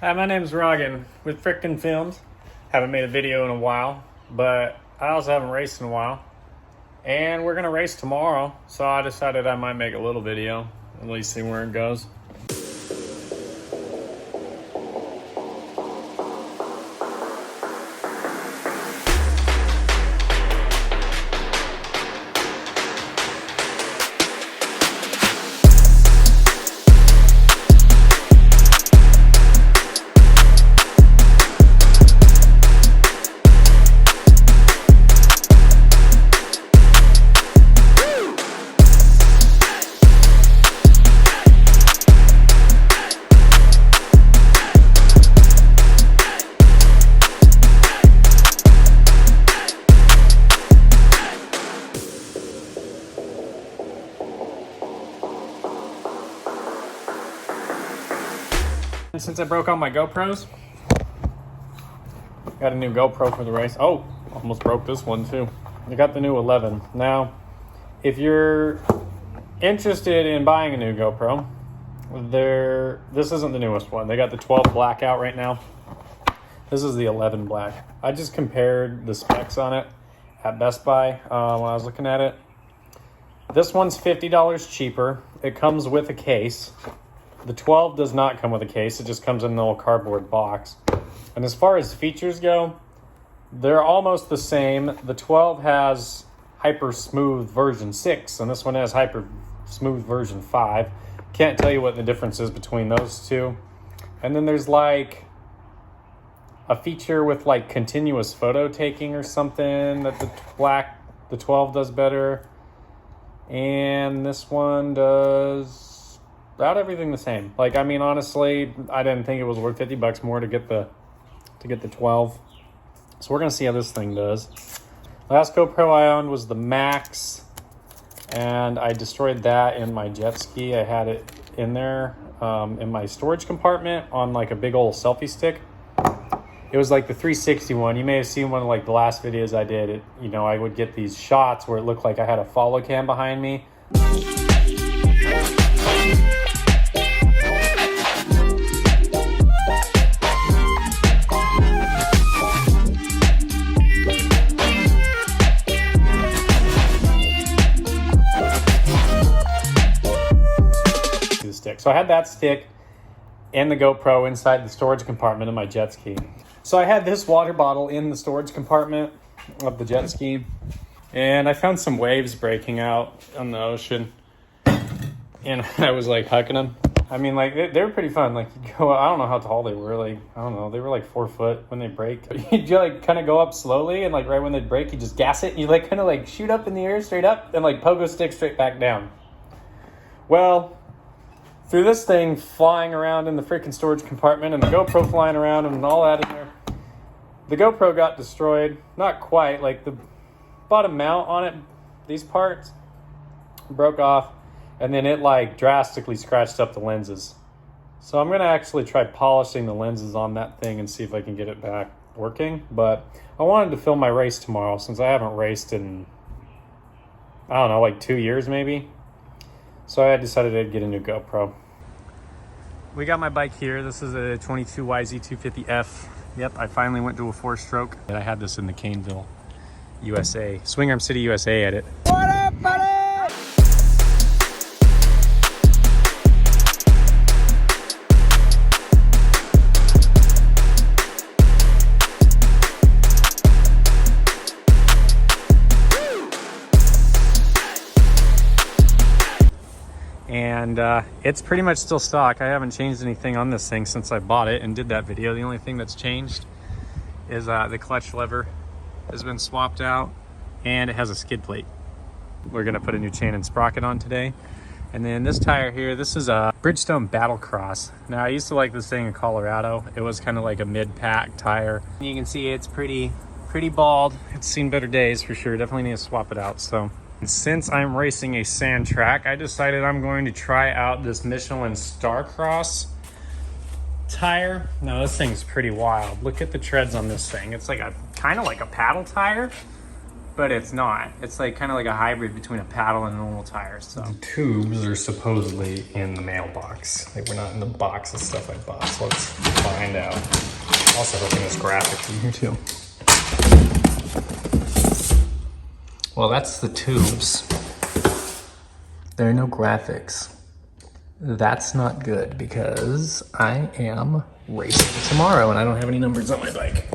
Hi, my name's Rogan with Frickin' Films. Haven't made a video in a while, but I also haven't raced in a while. And we're gonna race tomorrow, so I decided I might make a little video, at least see where it goes. Since I broke out my GoPros, got a new GoPro for the race. Oh, almost broke this one too. I got the new 11. Now, if you're interested in buying a new GoPro, this isn't the newest one. They got the 12 black out right now. This is the 11 black. I just compared the specs on it at Best Buy when I was looking at it. This one's $50 cheaper. It comes with a case. The 12 does not come with a case. It just comes in an old cardboard box. And as far as features go, they're almost the same. The 12 has Hyper Smooth version 6, and this one has Hyper Smooth version 5. Can't tell you what the difference is between those two. And then there's like a feature with like continuous photo taking or something that the 12 does better. And this one does about everything the same. Like, I mean, honestly, I didn't think it was worth $50 more to get the 12. So we're gonna see how this thing does. Last GoPro I owned was the Max, and I destroyed that in my jet ski. I had it in there in my storage compartment on like a big old selfie stick. It was like the 360 one. You may have seen one of like the last videos I did. I would get these shots where it looked like I had a follow cam behind me. So I had that stick and the GoPro inside the storage compartment of my jet ski. So I had this water bottle in the storage compartment of the jet ski, and I found some waves breaking out on the ocean, and I was like hucking them. I mean, like they were pretty fun. Like you go, I don't know how tall they were. Like I don't know, they were like 4 foot when they break. You like kind of go up slowly, and like right when they break, you just gas it. And you like kind of like shoot up in the air straight up, and like pogo stick straight back down. Well, through this thing flying around in the freaking storage compartment and the GoPro flying around and all that in there, the GoPro got destroyed. Not quite, like the bottom mount on it, these parts broke off, and then it like drastically scratched up the lenses. So I'm gonna actually try polishing the lenses on that thing and see if I can get it back working. But I wanted to film my race tomorrow since I haven't raced in, I don't know, like 2 years maybe. So I decided I'd get a new GoPro. We got my bike here. This is a 22 YZ250F. Yep, I finally went to a 4-stroke. I had this in the Pineville, USA. Swing Arm City, USA at it. What up, buddy? And it's pretty much still stock. I haven't changed anything on this thing since I bought it and did that video. The only thing that's changed is the clutch lever has been swapped out, and it has a skid plate. We're gonna put a new chain and sprocket on today. And then this tire here, this is a Bridgestone Battle Cross. Now I used to like this thing in Colorado. It was kind of like a mid-pack tire. You can see it's pretty bald. It's seen better days for sure. Definitely need to swap it out. So since I'm racing a sand track, I decided I'm going to try out this Michelin Starcross tire. Now this thing's pretty wild. Look at the treads on this thing. It's like kind of like a paddle tire, but it's not. It's like kind of like a hybrid between a paddle and a normal tire. So the tubes are supposedly in the mailbox. Like, we're not in the box of stuff I bought. So let's find out. Also hoping this graphic in here too. Well, that's the tubes. There are no graphics. That's not good because I am racing tomorrow and I don't have any numbers on my bike.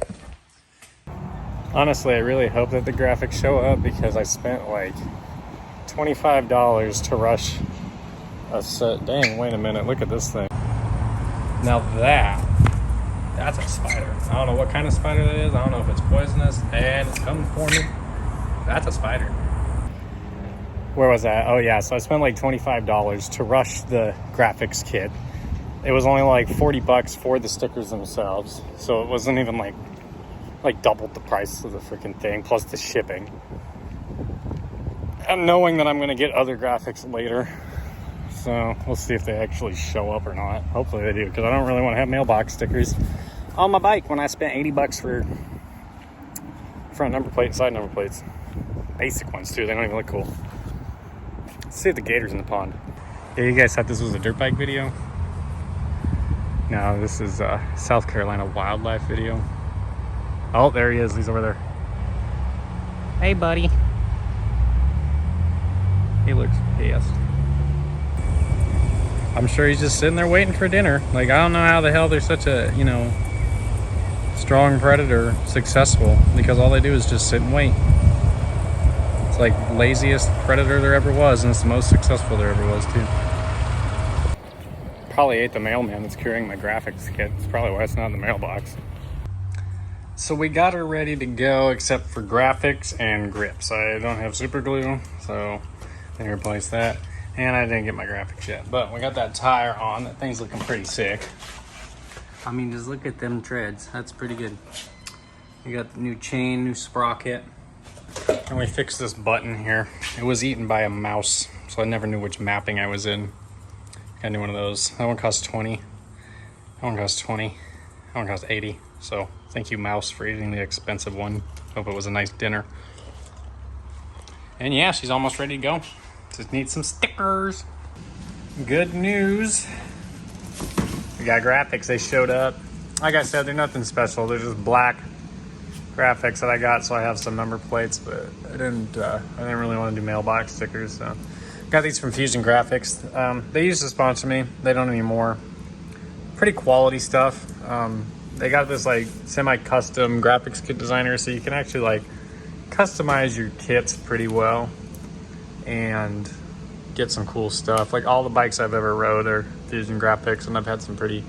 honestly, I really hope that the graphics show up because I spent like $25 to rush a set. Dang, wait a minute, look at this thing. Now that's a spider. I don't know what kind of spider that is. I don't know if it's poisonous, and it's coming for me. That's a spider. Where was that? Oh yeah, so I spent like $25 to rush the graphics kit. It was only like 40 bucks for the stickers themselves, so it wasn't even like doubled the price of the freaking thing, plus the shipping. And knowing that I'm gonna get other graphics later, so we'll see if they actually show up or not. Hopefully they do, because I don't really want to have mailbox stickers on my bike when I spent 80 bucks for front number plate and side number plates. Basic ones too, they don't even look cool. Let's see if the gator's in the pond. Yeah, you guys thought this was a dirt bike video? No, this is a South Carolina wildlife video. Oh, there he is, he's over there. Hey buddy. He looks pissed. I'm sure he's just sitting there waiting for dinner. Like, I don't know how the hell they're such a, strong predator successful, because all they do is just sit and wait. It's like laziest predator there ever was, and it's the most successful there ever was too. Probably ate the mailman that's carrying my graphics kit. It's probably why it's not in the mailbox. So we got her ready to go, except for graphics and grips. I don't have super glue, so I replace that. And I didn't get my graphics yet, but we got that tire on. That thing's looking pretty sick. I mean, just look at them treads. That's pretty good. We got the new chain, new sprocket. And we fixed this button here. It was eaten by a mouse, so I never knew which mapping I was in. Got new one of those. That one cost 20. That one cost 20. That one cost 80. So thank you, mouse, for eating the expensive one. Hope it was a nice dinner. And yeah, she's almost ready to go. Just need some stickers. Good news. We got graphics. They showed up. Like I said, they're nothing special. They're just black graphics that I got, so I have some number plates. But I didn't really want to do mailbox stickers. So got these from Fusion Graphics. They used to sponsor me. They don't anymore. Pretty quality stuff. They got this like semi-custom graphics kit designer, so you can actually like customize your kits pretty well and get some cool stuff. Like all the bikes I've ever rode are Fusion Graphics, and I've had some pretty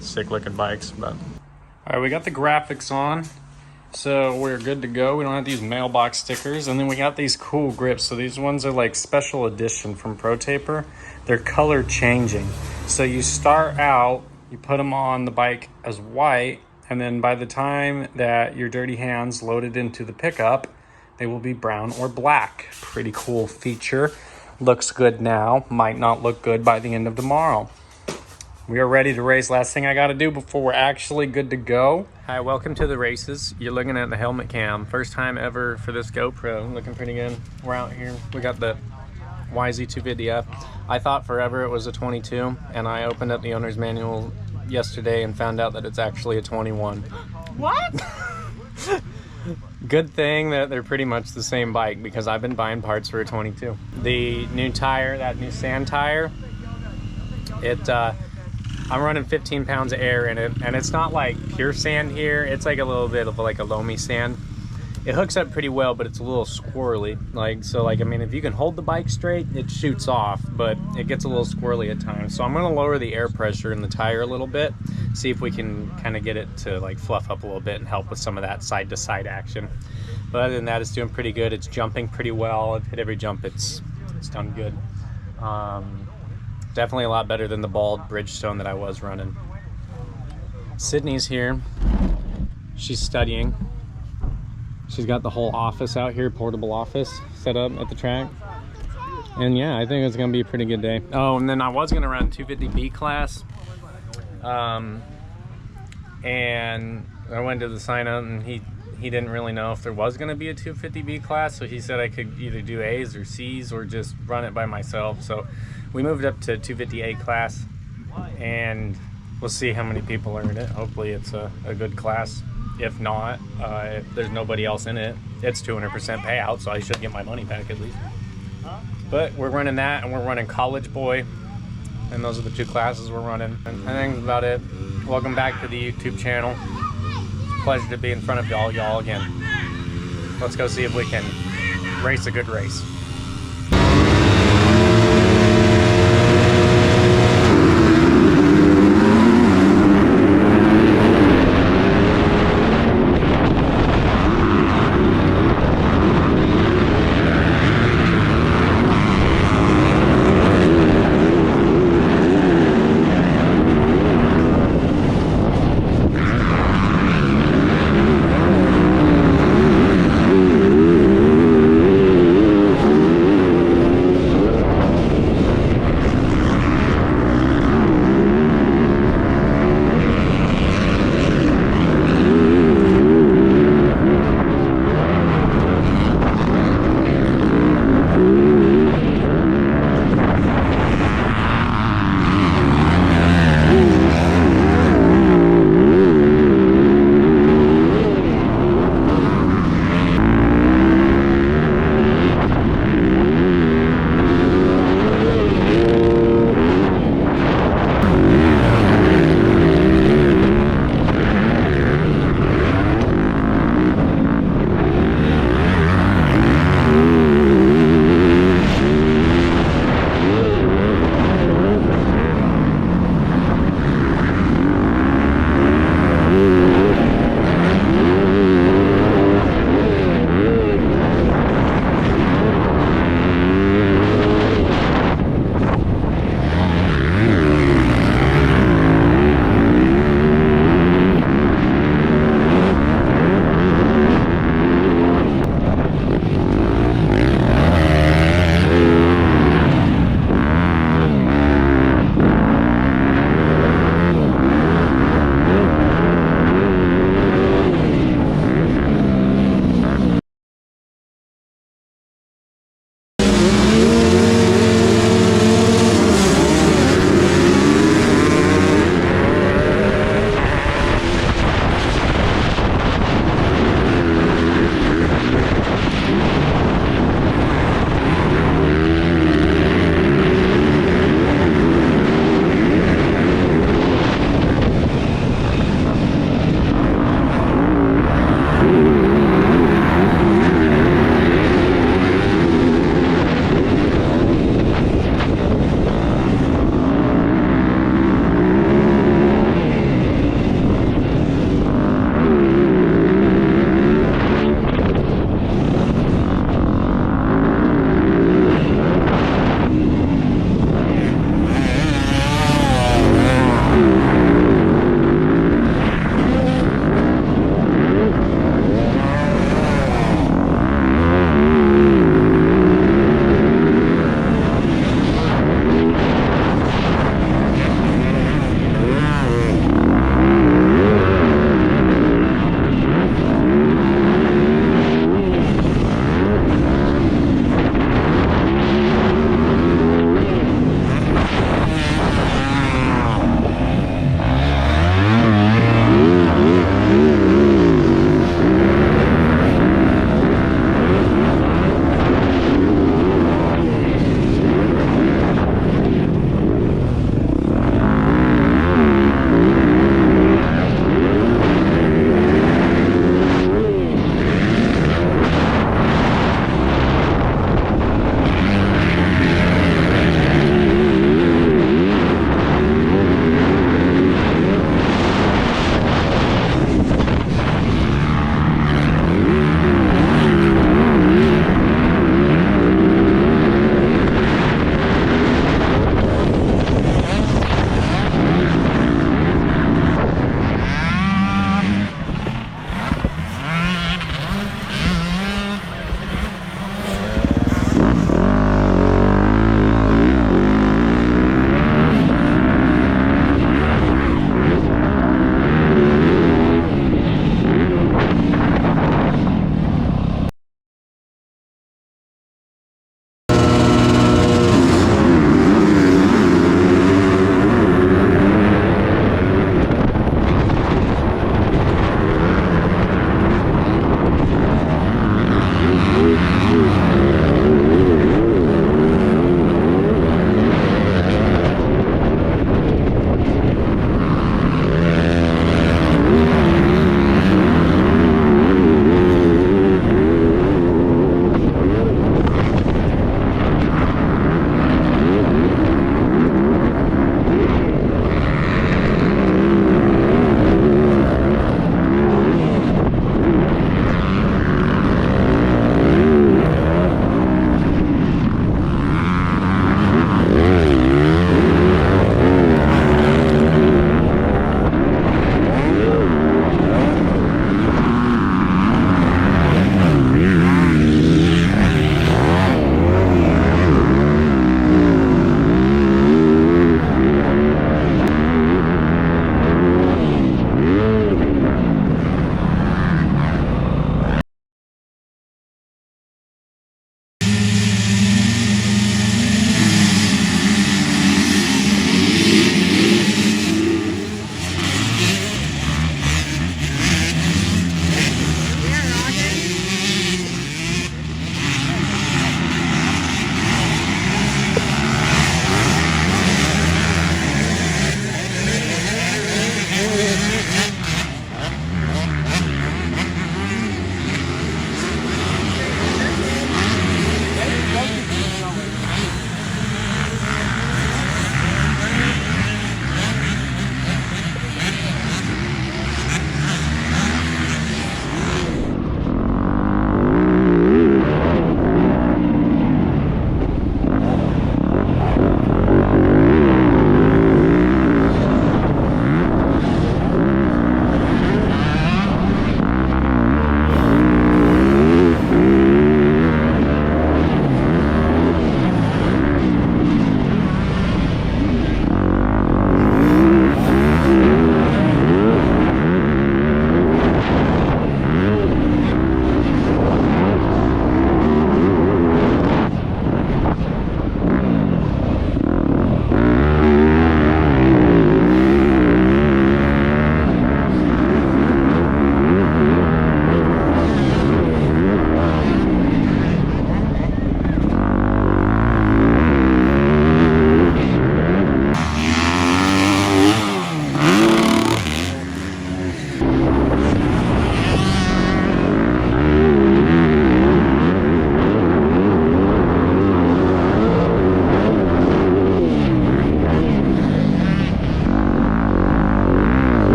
sick looking bikes. But all right, we got the graphics on, so we're good to go. We don't have to use mailbox stickers. And then we got these cool grips. So these ones are like special edition from Pro Taper. They're color changing. So you start out, you put them on the bike as white, and then by the time that your dirty hands load it into the pickup, they will be brown or black. Pretty cool feature. Looks good now, might not look good by the end of tomorrow. We are ready to race. Last thing I got to do before we're actually good to go. Hi, welcome to the races. You're looking at the helmet cam. First time ever for this GoPro. Looking pretty good. We're out here. We got the YZ250F. I thought forever it was a 22, and I opened up the owner's manual yesterday and found out that it's actually a 21. What? Good thing that they're pretty much the same bike, because I've been buying parts for a 22. The new tire, that new sand tire, I'm running 15 pounds of air in it, and it's not like pure sand here. It's like a little bit of like a loamy sand. It hooks up pretty well, but it's a little squirrely. I mean, if you can hold the bike straight, it shoots off, but it gets a little squirrely at times. So I'm gonna lower the air pressure in the tire a little bit, see if we can kind of get it to like fluff up a little bit and help with some of that side to side action. But other than that, it's doing pretty good. It's jumping pretty well. I've hit every jump, it's done good. Definitely a lot better than the bald Bridgestone that I was running. Sydney's here. She's studying. She's got the whole office out here, portable office set up at the track. And yeah, I think it's gonna be a pretty good day. Oh, and then I was gonna run 250B class. And I went to the sign up, and he he didn't really know if there was going to be a 250B class, so he said I could either do A's or C's or just run it by myself. So we moved up to 250A class, and we'll see how many people are in it. Hopefully it's a good class. If not, if there's nobody else in it, it's 200% payout, so I should get my money back at least. But we're running that, and we're running College Boy, and those are the two classes we're running. And I think that's about it. Welcome back to the YouTube channel. Pleasure to be in front of y'all again. Let's go see if we can race a good race.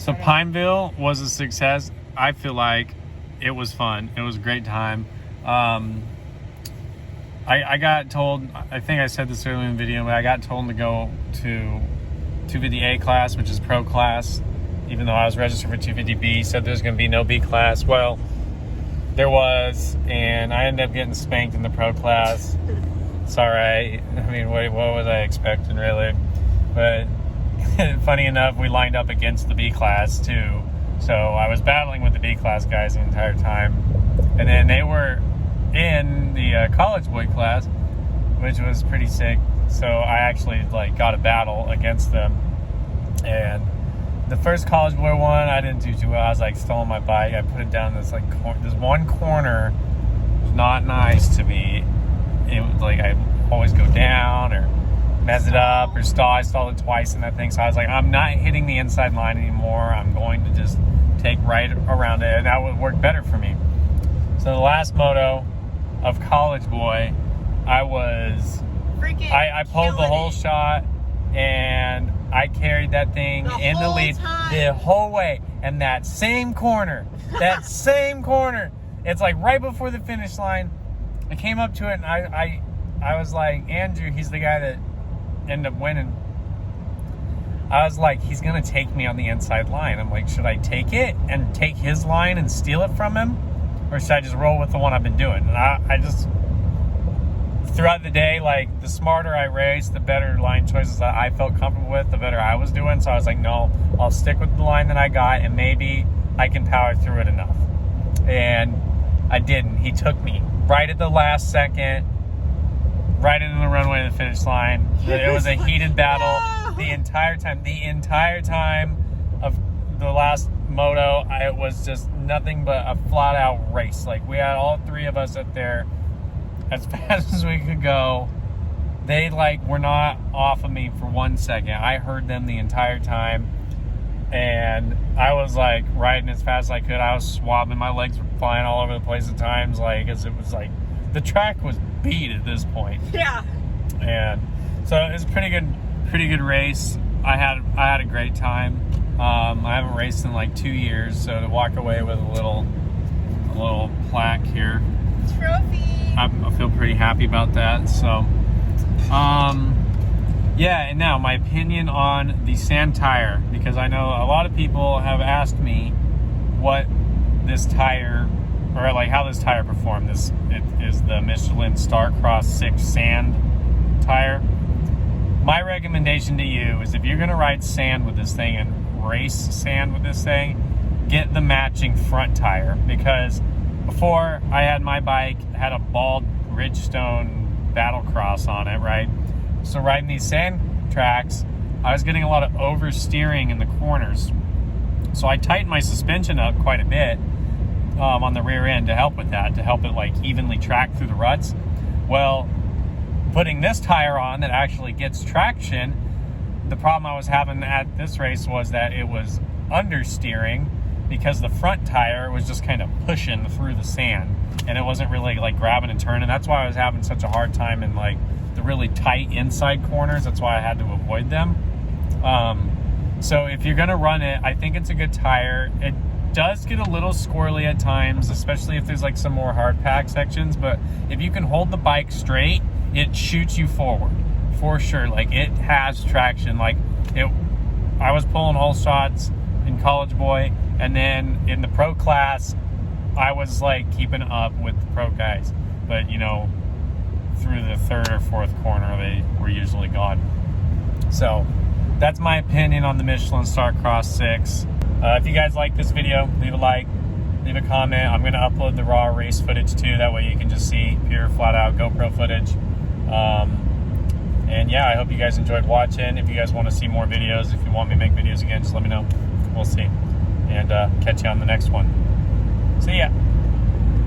So Pineville was a success. I feel like it was fun. It was a great time. I got told, I think I said this earlier in the video, but I got told to go to 250A class, which is pro class, even though I was registered for 250B. Said there's going to be no B class. Well, there was, and I ended up getting spanked in the pro class. It's all right. I mean, what was I expecting, really? But funny enough, we lined up against the B class too. So I was battling with the B class guys the entire time. And then they were in the college boy class, which was pretty sick. So I actually got a battle against them. And the first college boy one, I didn't do too well. I was stoling my bike. I put it down this this one corner. It was not nice to me. It was I always go down or mess it up or stall. I stalled it twice in that thing. So I was I'm not hitting the inside line anymore. I'm going to just take right around it, and that would work better for me. So the last moto of college boy, I was I pulled the whole shot, and I carried that thing in the lead the whole way. And that same corner, it's right before the finish line. I came up to it, and I was like, Andrew, he's the guy that ended up winning. I was like, he's gonna take me on the inside line. I'm like, should I take it and take his line and steal it from him, or should I just roll with the one I've been doing? And I just, throughout the day, the smarter I raced, the better line choices that I felt comfortable with, the better I was doing. So I was like, no, I'll stick with the line that I got, and maybe I can power through it enough. And I didn't. He took me right at the last second, right into the runway to the finish line. It was a heated battle the entire time of the last moto. It was just nothing but a flat out race. We had all three of us up there as fast as we could go. They were not off of me for 1 second. I heard them the entire time, and I was riding as fast as I could. I was swabbing, my legs were flying all over the place at times, as it was the track was beat at this point. Yeah. And so it was a pretty good race. I had a great time. I haven't raced in 2 years, so to walk away with a little plaque here, trophy, I feel pretty happy about that. So yeah. And now my opinion on the sand tire, because I know a lot of people have asked me what this tire, or how this tire performed. It is the Michelin Starcross 6 sand tire. My recommendation to you is, if you're going to ride sand with this thing and race sand with this thing, get the matching front tire. Because before, I had my bike, had a bald Ridgestone Battlecross on it, right? So riding these sand tracks, I was getting a lot of oversteering in the corners. So I tightened my suspension up quite a bit on the rear end to help with that, to help it evenly track through the ruts. Well, putting this tire on that actually gets traction, the problem I was having at this race was that it was understeering, because the front tire was just kind of pushing through the sand, and it wasn't really grabbing and turning. That's why I was having such a hard time in the really tight inside corners. That's why I had to avoid them. So if you're gonna run it, I think it's a good tire. It does get a little squirrely at times, especially if there's some more hard pack sections, but if you can hold the bike straight, it shoots you forward for sure. It has traction. I was pulling whole shots in college boy, And then in the pro class, I was like keeping up with the pro guys. But, you know, through the third or fourth corner, they were usually gone. So that's my opinion on the Michelin Star Cross 6. If you guys like this video, leave a like, leave a comment. I'm going to upload the raw race footage too. That way you can just see pure flat out GoPro footage. And yeah, I hope you guys enjoyed watching. If you guys want to see more videos, if you want me to make videos again, just let me know. We'll see. And catch you on the next one. See ya.